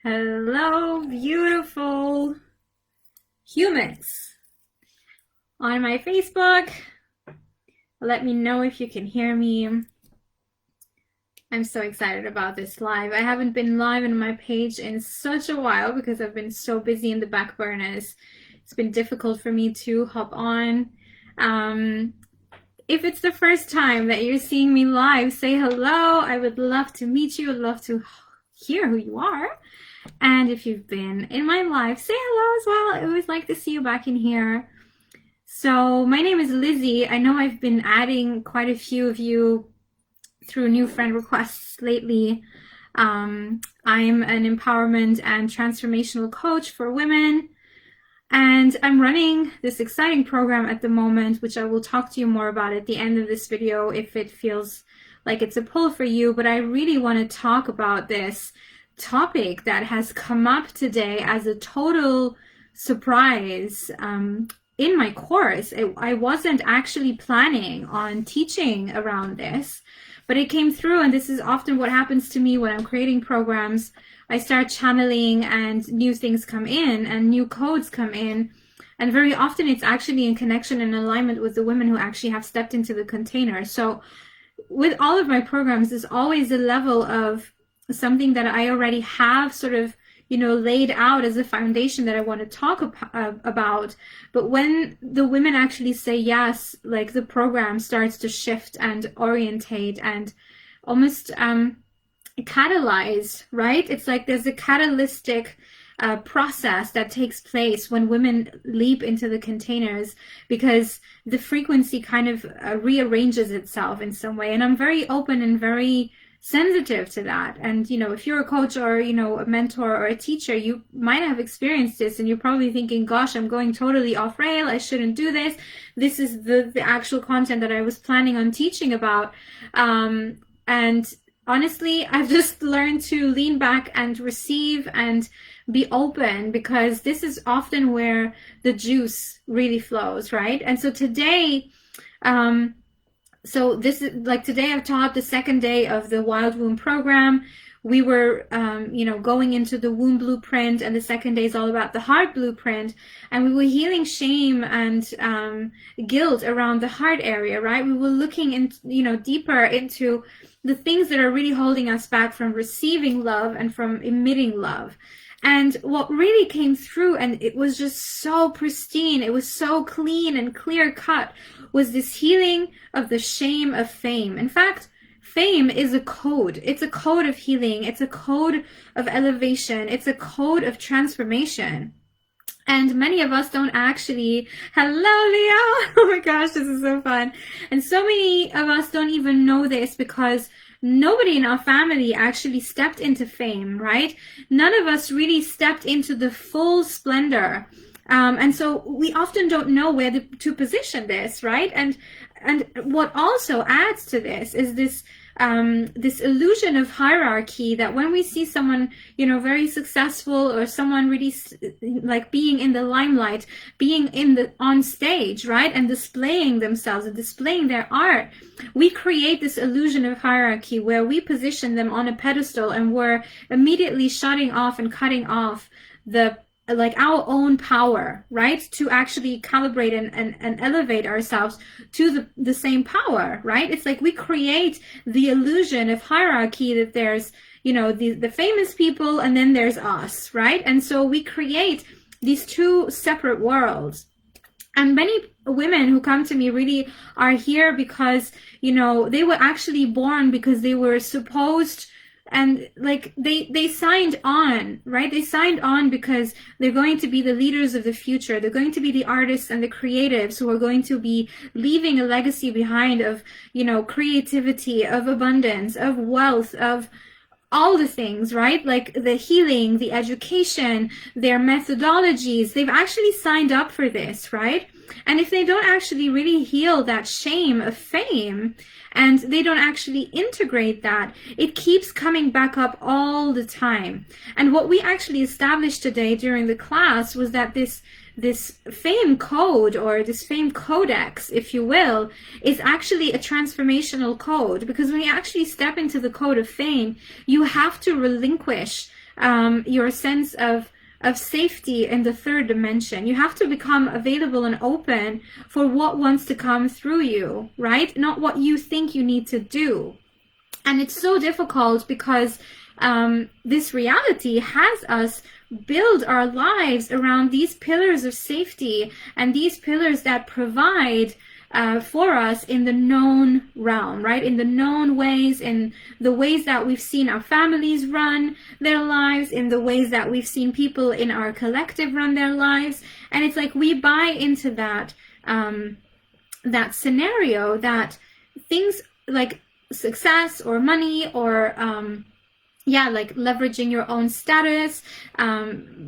Hello, beautiful humans on my Facebook. Let me know if you can hear me. I'm so excited about this live. I haven't been live on my page in such a while because I've been so busy in the back burners. It's been difficult for me to hop on. If it's the first time that you're seeing me live, say hello. I would love to meet you. I'd love to hear who you are. And if you've been in my live, say hello as well. I always like to see you back in here. So my name is Lizzie. I know I've been adding quite a few of you through new friend requests lately. I'm an empowerment and transformational coach for women. And I'm running this exciting program at the moment, which I will talk to you more about at the end of this video if it feels like it's a pull for you. But I really want to talk about this topic that has come up today as a total surprise in my course. I wasn't actually planning on teaching around this, but it came through, and this is often what happens to me when I'm creating programs. I start channeling and new things come in and new codes come in, and very often it's actually in connection and alignment with the women who actually have stepped into the container. So with all of my programs, there's always a level of something that I already have sort of, laid out as a foundation that I want to talk about. But when the women actually say yes, like the program starts to shift and orientate and almost catalyze, right? It's like there's a catalytic process that takes place when women leap into the containers, because the frequency kind of rearranges itself in some way. And I'm very open and very sensitive to that. And if you're a coach or a mentor or a teacher, you might have experienced this, and you're probably thinking, gosh, I'm going totally off rail, I shouldn't do this. This is the actual content that I was planning on teaching about. And honestly, I've just learned to lean back and receive and be open, because this is often where the juice really flows, right? And so today, today I've taught the second day of the Wild Womb program. We were, going into the womb blueprint, and the second day is all about the heart blueprint. And we were healing shame and guilt around the heart area, right? We were looking deeper into the things that are really holding us back from receiving love and from emitting love. And what really came through, and it was just so pristine, it was so clean and clear cut, was this healing of the shame of fame. In fact, fame is a code. It's a code of healing. It's a code of elevation. It's a code of transformation. And many of us don't actually, hello Leo, oh my gosh, this is so fun. And so many of us don't even know this, because nobody in our family actually stepped into fame, right? None of us really stepped into the full splendor. And so we often don't know where to position this, right? And what also adds to this is this illusion of hierarchy, that when we see someone, very successful, or someone really like being in the limelight, being on stage, right, and displaying themselves and displaying their art, we create this illusion of hierarchy where we position them on a pedestal, and we're immediately shutting off and cutting off our own power, right, to actually calibrate and elevate ourselves to the same power, right? It's like we create the illusion of hierarchy, that there's, the famous people, and then there's us, right? And so we create these two separate worlds. And many women who come to me really are here because, they were actually born because they were supposed, and like they signed on, right? They signed on because they're going to be the leaders of the future. They're going to be the artists and the creatives who are going to be leaving a legacy behind of, creativity, of abundance, of wealth, of all the things, right? Like the healing, the education, their methodologies. They've actually signed up for this, right? And if they don't actually really heal that shame of fame, and they don't actually integrate that, it keeps coming back up all the time. And what we actually established today during the class was that this fame code, or this fame codex, if you will, is actually a transformational code, because when you actually step into the code of fame, you have to relinquish your sense of safety in the third dimension. You have to become available and open for what wants to come through you, right? Not what you think you need to do. And it's so difficult because this reality has us build our lives around these pillars of safety and these pillars that provide for us in the known realm, right? In the known ways, in the ways that we've seen our families run their lives, in the ways that we've seen people in our collective run their lives. And it's like we buy into that, that scenario that things like success or money or like leveraging your own status,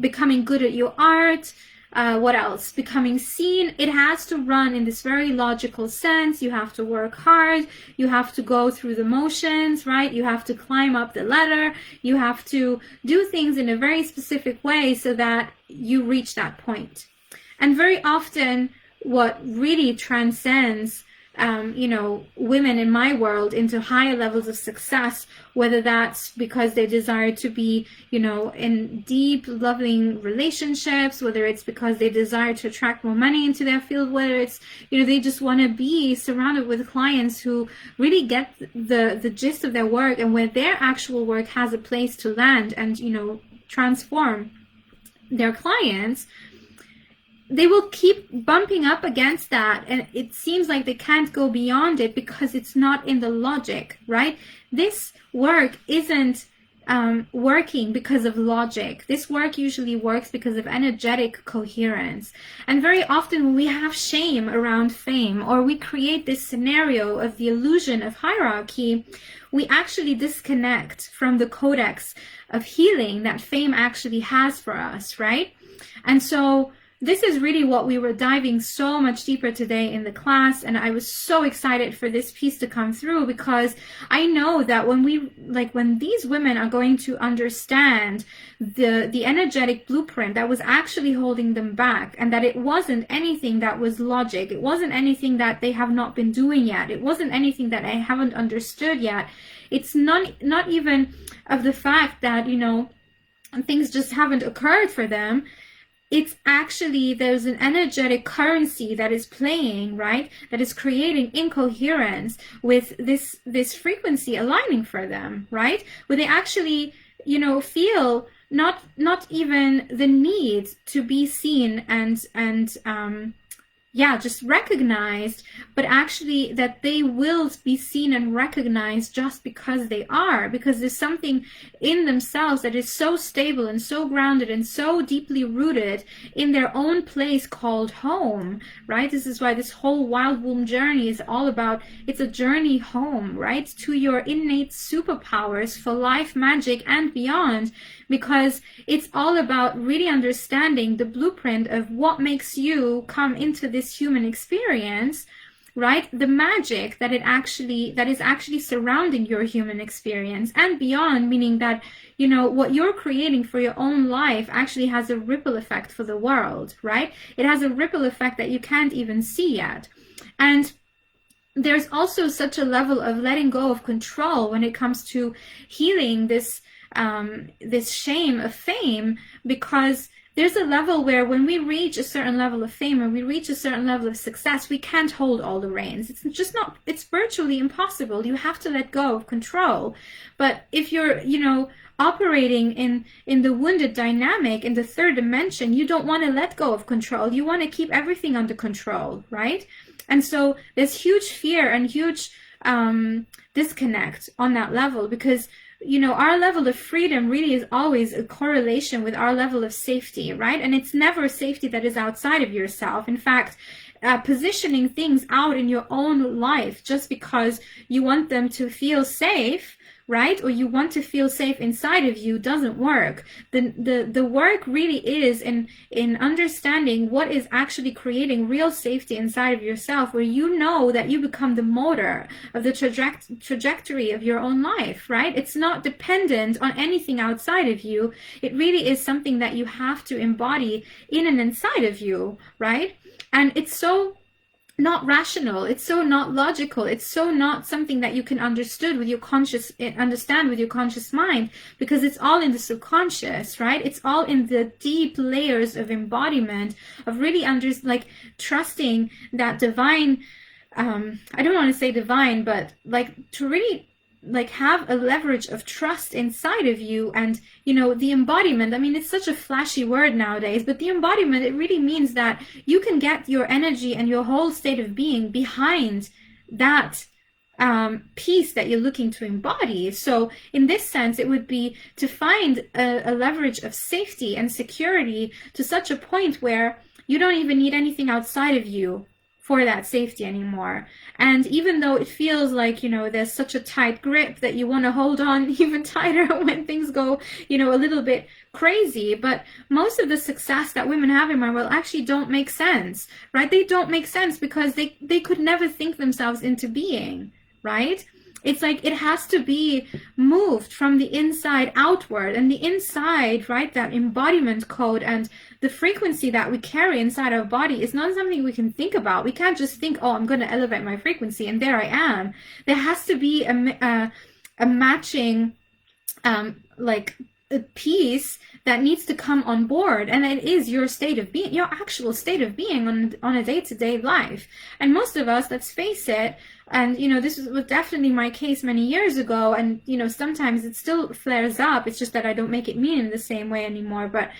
becoming good at your art, what else? Becoming seen. It has to run in this very logical sense. You have to work hard. You have to go through the motions, right? You have to climb up the ladder. You have to do things in a very specific way so that you reach that point. And very often what really transcends women in my world into higher levels of success, whether that's because they desire to be, in deep, loving relationships, whether it's because they desire to attract more money into their field, whether it's, they just want to be surrounded with clients who really get the gist of their work and where their actual work has a place to land and, transform their clients. They will keep bumping up against that, and it seems like they can't go beyond it because it's not in the logic, right? This work isn't working because of logic. This work usually works because of energetic coherence. And very often when we have shame around fame, or we create this scenario of the illusion of hierarchy, we actually disconnect from the codex of healing that fame actually has for us, right? And so this is really what we were diving so much deeper today in the class, and I was so excited for this piece to come through because I know that when these women are going to understand the energetic blueprint that was actually holding them back, and that it wasn't anything that was logic, it wasn't anything that they have not been doing yet, it wasn't anything that I haven't understood yet, it's not even of the fact that, things just haven't occurred for them. It's actually, there's an energetic currency that is playing, right? That is creating incoherence with this frequency aligning for them, right? Where they actually, feel not even the need to be seen and just recognized, but actually that they will be seen and recognized just because they are, because there's something in themselves that is so stable and so grounded and so deeply rooted in their own place called home, right? This is why this whole wild womb journey is all about, it's a journey home, right? To your innate superpowers for life, magic, and beyond, because it's all about really understanding the blueprint of what makes you come into this human experience, right? The magic that is actually surrounding your human experience and beyond, meaning that, what you're creating for your own life actually has a ripple effect for the world, right? It has a ripple effect that you can't even see yet. And there's also such a level of letting go of control when it comes to healing this shame of fame, because there's a level where when we reach a certain level of fame or we reach a certain level of success, we can't hold all the reins. It's virtually impossible. You have to let go of control. But if you're, operating in the wounded dynamic in the third dimension, you don't want to let go of control. You want to keep everything under control, right? And so there's huge fear and huge disconnect on that level, because our level of freedom really is always a correlation with our level of safety, right? And it's never safety that is outside of yourself. In fact, positioning things out in your own life just because you want them to feel safe, right? Or you want to feel safe inside of you doesn't work. The work really is in understanding what is actually creating real safety inside of yourself, where you know that you become the motor of the trajectory of your own life, right? It's not dependent on anything outside of you. It really is something that you have to embody in and inside of you, right? And it's so not rational. It's so not logical. It's so not something that you can understand with your conscious mind, because it's all in the subconscious, right? It's all in the deep layers of embodiment, of really like trusting that divine, I don't want to say divine, but like to really like have a leverage of trust inside of you. And the embodiment, I mean, it's such a flashy word nowadays, but the embodiment, it really means that you can get your energy and your whole state of being behind that piece that you're looking to embody. So in this sense, it would be to find a leverage of safety and security to such a point where you don't even need anything outside of you for that safety anymore. And even though it feels like, there's such a tight grip that you want to hold on even tighter when things go, a little bit crazy, but most of the success that women have in my world actually don't make sense, right? They don't make sense because they could never think themselves into being, right? It's like it has to be moved from the inside outward, and the inside, right, that embodiment code and the frequency that we carry inside our body is not something we can think about. We can't just think, oh, I'm going to elevate my frequency and there I am. There has to be a matching like a piece that needs to come on board, and it is your state of being, your actual state of being on a day-to-day life. And most of us, let's face it, and this was definitely my case many years ago, and sometimes it still flares up. It's just that I don't make it mean in the same way anymore. But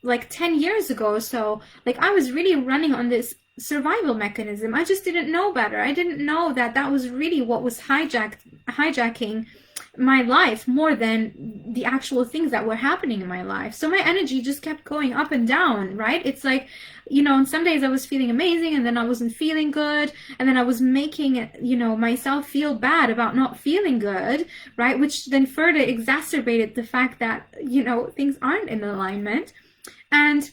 like 10 years ago, so like I was really running on this survival mechanism. I just didn't know better. I didn't know that that was really what was hijacking my life more than the actual things that were happening in my life. So my energy just kept going up and down, right? It's like, on some days I was feeling amazing, and then I wasn't feeling good, and then I was making myself feel bad about not feeling good, right? Which then further exacerbated the fact that things aren't in alignment. And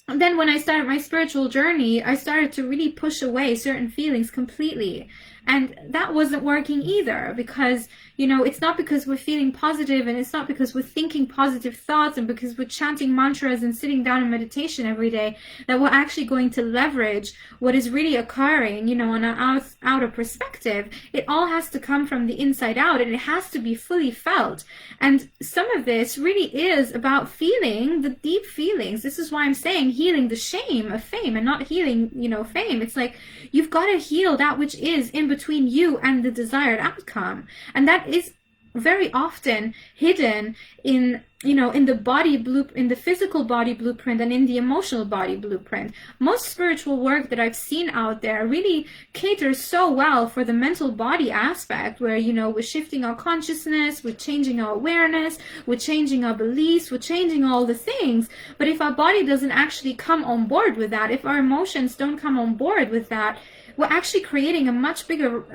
then when I started my spiritual journey, I started to really push away certain feelings completely. And that wasn't working either, because, it's not because we're feeling positive, and it's not because we're thinking positive thoughts, and because we're chanting mantras and sitting down in meditation every day, that we're actually going to leverage what is really occurring, on an outer perspective. It all has to come from the inside out, and it has to be fully felt. And some of this really is about feeling the deep feelings. This is why I'm saying healing the shame of fame, and not healing, fame. It's like you've got to heal that which is in between you and the desired outcome. And that is very often hidden in in the physical body blueprint and in the emotional body blueprint. Most spiritual work that I've seen out there really caters so well for the mental body aspect, where we're shifting our consciousness, we're changing our awareness, we're changing our beliefs, we're changing all the things. But if our body doesn't actually come on board with that, if our emotions don't come on board with that, we're actually creating a much bigger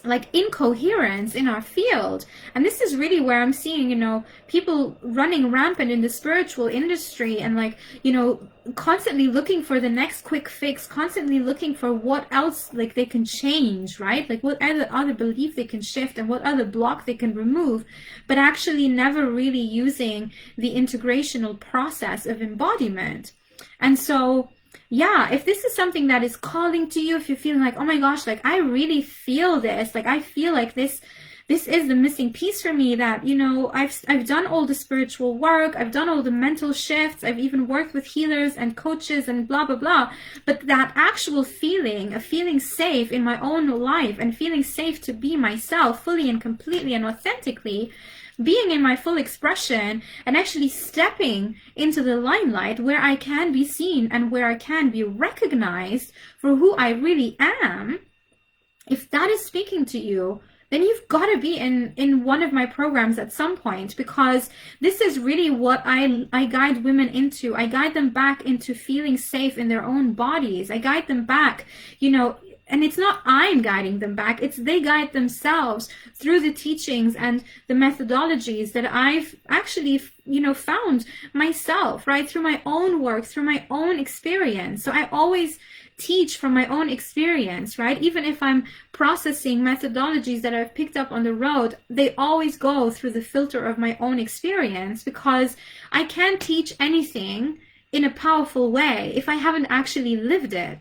like incoherence in our field. And this is really where I'm seeing, people running rampant in the spiritual industry, and like, constantly looking for the next quick fix, constantly looking for what else like they can change, right? Like what other belief they can shift and what other block they can remove, but actually never really using the integrational process of embodiment. And so yeah, if this is something that is calling to you, if you're feeling like, oh my gosh, like I really feel this, like I feel like this is the missing piece for me, that, I've done all the spiritual work, I've done all the mental shifts, I've even worked with healers and coaches and blah, blah, blah. But that actual feeling of feeling safe in my own life and feeling safe to be myself fully and completely and authentically, being in my full expression and actually stepping into the limelight where I can be seen and where I can be recognized for who I really am, if that is speaking to you, then you've got to be in one of my programs at some point, because this is really what I guide women into. I guide them back into feeling safe in their own bodies. I guide them back, and it's not I'm guiding them back, it's they guide themselves through the teachings and the methodologies that I've actually, found myself, right? Through my own work, through my own experience. So I always teach from my own experience, right? Even if I'm processing methodologies that I've picked up on the road, they always go through the filter of my own experience, because I can't teach anything in a powerful way if I haven't actually lived it,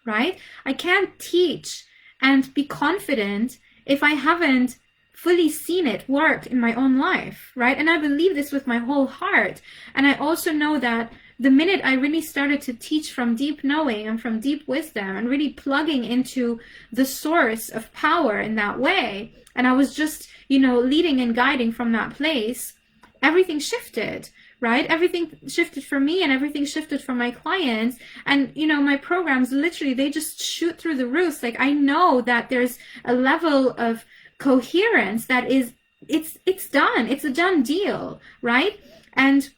right? I can't teach and be confident if I haven't fully seen it work in my own life, right? And I believe this with my whole heart. And I also know that the minute I really started to teach from deep knowing and from deep wisdom and really plugging into the source of power in that way, and I was just, leading and guiding from that place, everything shifted, right? Everything shifted for me and everything shifted for my clients. And, my programs, literally, they just shoot through the roof. Like, I know that there's a level of coherence that is, it's done. It's a done deal, right? And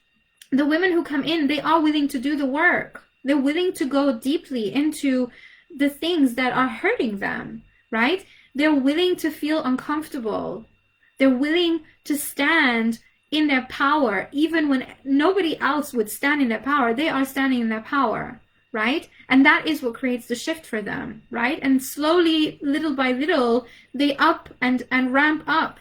the women who come in, they are willing to do the work. They're willing to go deeply into the things that are hurting them, right? They're willing to feel uncomfortable. They're willing to stand in their power, even when nobody else would stand in their power. They are standing in their power, right? And that is what creates the shift for them, right? And slowly, little by little, they up and ramp up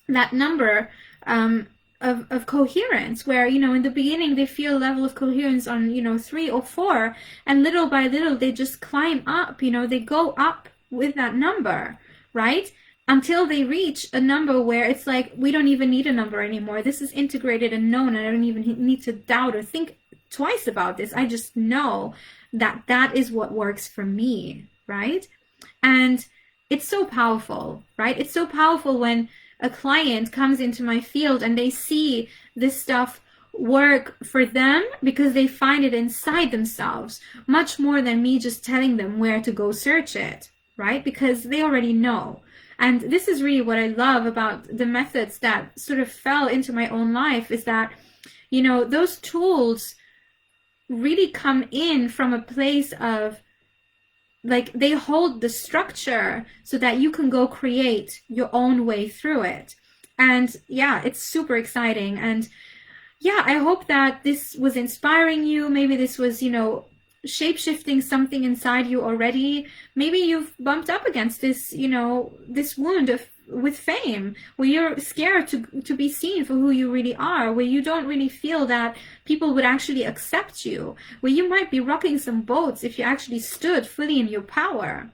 that number of coherence, where, in the beginning they feel a level of coherence on, 3 or 4, and little by little they just climb up, they go up with that number, right? Until they reach a number where it's like, we don't even need a number anymore. This is integrated and known, and I don't even need to doubt or think twice about this. I just know that that is what works for me, right? And it's so powerful, right? It's so powerful when a client comes into my field and they see this stuff work for them because they find it inside themselves, much more than me just telling them where to go search it, right? Because they already know. And this is really what I love about the methods that sort of fell into my own life, is that, those tools really come in from a place of, like, they hold the structure so that you can go create your own way through it. And yeah, it's super exciting. And yeah, I hope that this was inspiring you. Maybe this was, shape-shifting something inside you already. Maybe you've bumped up against this, this wound with fame, where you're scared to be seen for who you really are, where you don't really feel that people would actually accept you, where you might be rocking some boats if you actually stood fully in your power,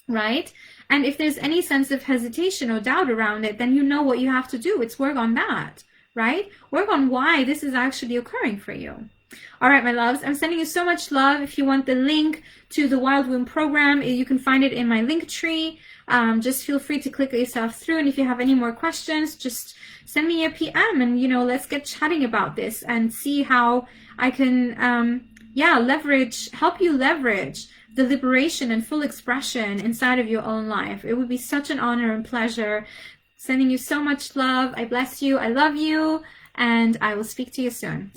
right? And if there's any sense of hesitation or doubt around it, then you know what you have to do. It's work on that, right? Work on why this is actually occurring for you. All right, my loves, I'm sending you so much love. If you want the link to the Wild Womb program, you can find it in my link tree. Just feel free to click yourself through. And if you have any more questions, just send me a PM and, let's get chatting about this and see how I can, help you leverage the liberation and full expression inside of your own life. It would be such an honor and pleasure. Sending you so much love. I bless you. I love you. And I will speak to you soon.